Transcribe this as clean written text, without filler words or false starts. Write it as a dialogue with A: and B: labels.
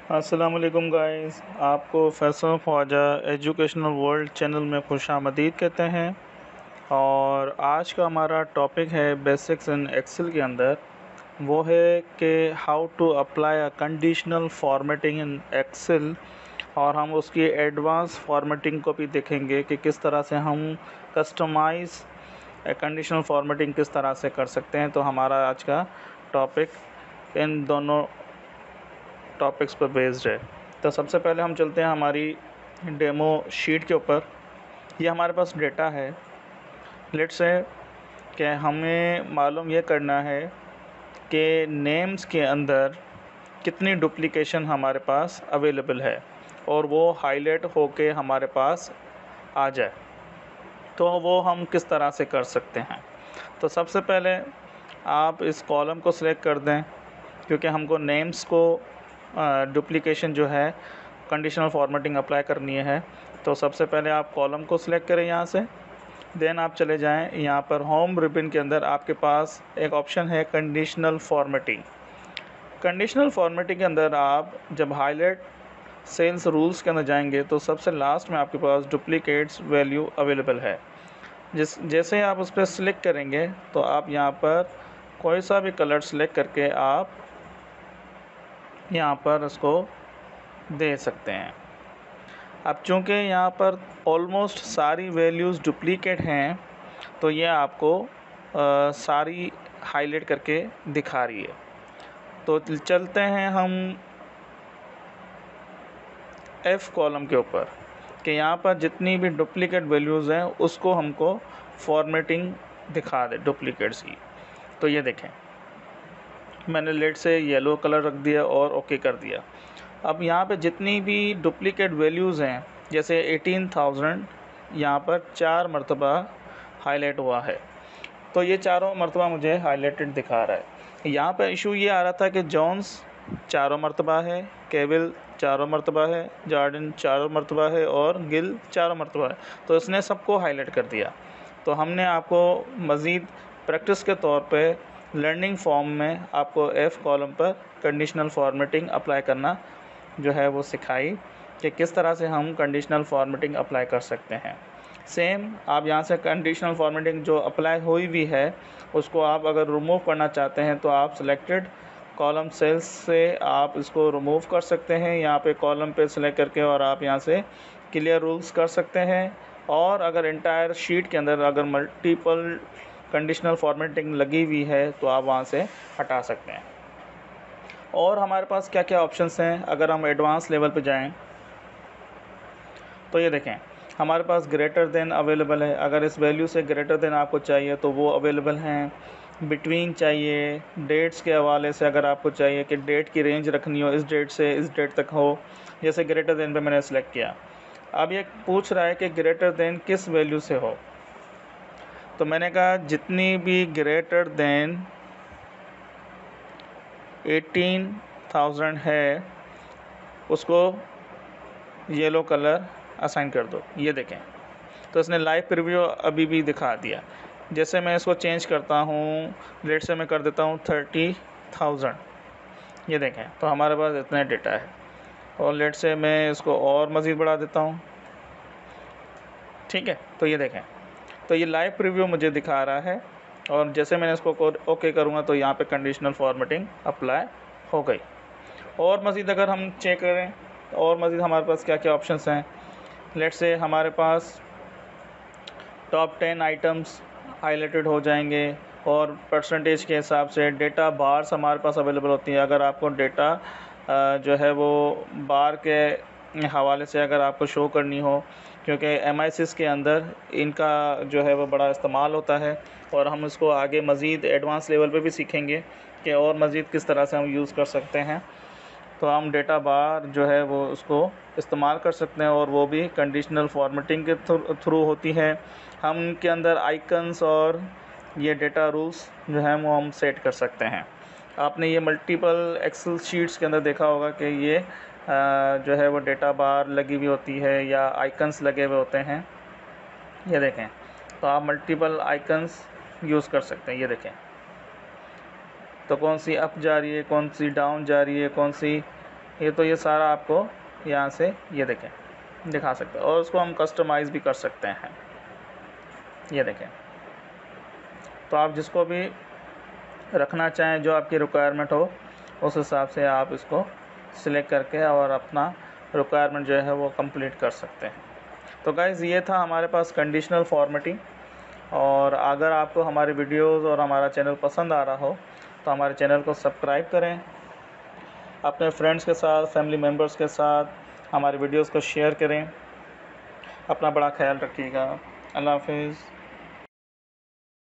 A: अस्सलामुअलैकुम गाइस, आपको Faisal Khawaja educational world channel में खुशामदीद कहते हैं। और आज का हमारा टॉपिक है बेसिक्स इन एक्सेल के अंदर, वो है कि how to apply a conditional formatting in Excel. और हम उसकी एडवांस फॉर्मेटिंग को भी देखेंगे कि किस तरह से हम कस्टमाइज़ कंडीशनल फॉर्मेटिंग किस तरह से कर सकते हैं। तो हमारा आज का टॉपिक इन दोनों टॉपिक्स पर बेस्ड है। तो सबसे पहले हम चलते हैं हमारी डेमो शीट के ऊपर। ये हमारे पास डेटा है। लेट्स से कि हमें मालूम ये करना है कि नेम्स के अंदर कितनी डुप्लीकेशन हमारे पास अवेलेबल है और वो हाईलाइट होके हमारे पास आ जाए। तो वो हम किस तरह से कर सकते हैं। तो सबसे पहले आप इस कॉलम को सिलेक्ट कर दें, क्योंकि हमको नेम्स को डुप्लीकेशन जो है कंडीशनल फॉर्मेटिंग अप्लाई करनी है। तो सबसे पहले आप कॉलम को सिलेक्ट करें यहाँ से, देन आप चले जाएं यहाँ पर होम रिबन के अंदर आपके पास एक ऑप्शन है कंडीशनल फॉर्मेटिंग। कंडीशनल फॉर्मेटिंग के अंदर आप जब हाईलाइट सेल्स रूल्स के अंदर जाएंगे तो सबसे लास्ट में आपके पास डुप्लीकेट्स वैल्यू अवेलेबल है। जैसे आप उस पर सिलेक्ट करेंगे तो आप यहाँ पर कोई सा भी कलर सेलेक्ट करके आप यहाँ पर उसको दे सकते हैं। अब चूँकि यहाँ पर ऑलमोस्ट सारी वैल्यूज़ डुप्लीकेट हैं तो ये आपको सारी हाईलाइट करके दिखा रही है। तो चलते हैं हम F कॉलम के ऊपर कि यहाँ पर जितनी भी डुप्लीकेट वैल्यूज़ हैं उसको हमको फॉर्मेटिंग दिखा दे डुप्लीकेट्स की। तो ये देखें, मैंने लेट से येलो कलर रख दिया और ओके कर दिया। अब यहाँ पे जितनी भी डुप्लीकेट वैल्यूज़ हैं, जैसे 18,000 यहाँ पर 4 मरतबा हाईलाइट हुआ है, तो ये चारों मरतबा मुझे हाईलाइटेड दिखा रहा है। यहाँ पे इशू ये आ रहा था कि जॉन्स चारों मरतबा है, केविल चारों मरतबा है, जॉर्डन चारों मरतबा है और गिल चारों मरतबा है। तो इसने सबको हाईलाइट कर दिया। तो हमने आपको मज़ीद प्रैक्टिस के तौर पे लर्निंग फॉर्म में आपको F कॉलम पर कंडीशनल फॉर्मेटिंग अप्लाई करना जो है वो सिखाई कि किस तरह से हम कंडीशनल फॉर्मेटिंग अप्लाई कर सकते हैं। सेम आप यहाँ से कंडीशनल फॉर्मेटिंग जो अप्लाई हुई भी है उसको आप अगर रिमूव करना चाहते हैं तो आप सिलेक्टेड कॉलम सेल्स से आप इसको रिमूव कर सकते हैं। यहाँ पे कॉलम पे सिलेक्ट करके और आप यहाँ से क्लियर रूल्स कर सकते हैं। और अगर इंटायर शीट के अंदर अगर मल्टीपल कंडीशनल फॉर्मेटिंग लगी हुई है तो आप वहाँ से हटा सकते हैं। और हमारे पास क्या क्या ऑप्शंस हैं, अगर हम एडवांस लेवल पे जाएं तो ये देखें हमारे पास ग्रेटर देन अवेलेबल है। अगर इस वैल्यू से ग्रेटर देन आपको चाहिए तो वो अवेलेबल हैं। बिटवीन चाहिए, डेट्स के हवाले से अगर आपको चाहिए कि डेट की रेंज रखनी हो, इस डेट से इस डेट तक हो, जैसे ग्रेटर देन पे मैंने सेलेक्ट किया। अब ये पूछ रहा है कि ग्रेटर देन किस वैल्यू से हो, तो मैंने कहा जितनी भी ग्रेटर देन 18,000 है उसको येलो कलर असाइन कर दो। ये देखें, तो इसने लाइव प्रीव्यू अभी भी दिखा दिया। जैसे मैं इसको चेंज करता हूँ, लेट से मैं कर देता हूँ 30,000, ये देखें तो हमारे पास इतना डेटा है। और लेट से मैं इसको और मज़ीद बढ़ा देता हूँ, ठीक है। तो ये देखें, तो ये लाइव प्रीव्यू मुझे दिखा रहा है। और जैसे मैंने इसको ओके करूँगा तो यहाँ पे कंडीशनल फॉर्मेटिंग अप्लाई हो गई। और मज़ीद अगर हम चेक करें और मज़ीद हमारे पास क्या क्या ऑप्शंस हैं, लेट से हमारे पास टॉप 10 आइटम्स हाईलाइटेड हो जाएंगे और परसेंटेज के हिसाब से डेटा बार्स हमारे पास अवेलेबल होती है। अगर आपको डेटा जो है वो बार के हवाले से अगर आपको शो करनी हो, क्योंकि MISIS के अंदर इनका जो है वो बड़ा इस्तेमाल होता है और हम इसको आगे मज़ीद एडवांस लेवल पे भी सीखेंगे कि और मज़ीद किस तरह से हम यूज़ कर सकते हैं। तो हम डेटा बार जो है वो उसको इस्तेमाल कर सकते हैं और वो भी कंडीशनल फॉर्मेटिंग के थ्रू होती है। हम इनके अंदर आइकन्स और ये डेटा रूल्स जो है वो हम सेट कर सकते हैं। आपने ये मल्टीपल एक्सेल शीट्स के अंदर देखा होगा कि ये जो है वो डेटा बार लगी हुई होती है या आइकन्स लगे हुए होते हैं। ये देखें, तो आप मल्टीपल आइकन्स यूज़ कर सकते हैं। ये देखें, तो कौन सी अप जा रही है, कौन सी डाउन जा रही है, कौन सी ये सारा आपको यहाँ से ये देखें दिखा सकते हैं, और उसको हम कस्टमाइज़ भी कर सकते हैं। ये देखें, तो आप जिसको भी रखना चाहें, जो आपकी रिक्वायरमेंट हो, उस हिसाब से आप इसको सिलेक्ट करके और अपना रिक्वायरमेंट जो है वो कंप्लीट कर सकते हैं। तो गाइज़, ये था हमारे पास कंडीशनल फॉर्मेटिंग। और अगर आपको हमारे वीडियोस और हमारा चैनल पसंद आ रहा हो तो हमारे चैनल को सब्सक्राइब करें, अपने फ्रेंड्स के साथ, फैमिली मेम्बर्स के साथ हमारे वीडियोस को शेयर करें। अपना बड़ा ख्याल रखिएगा। अल्लाह हाफ़िज़।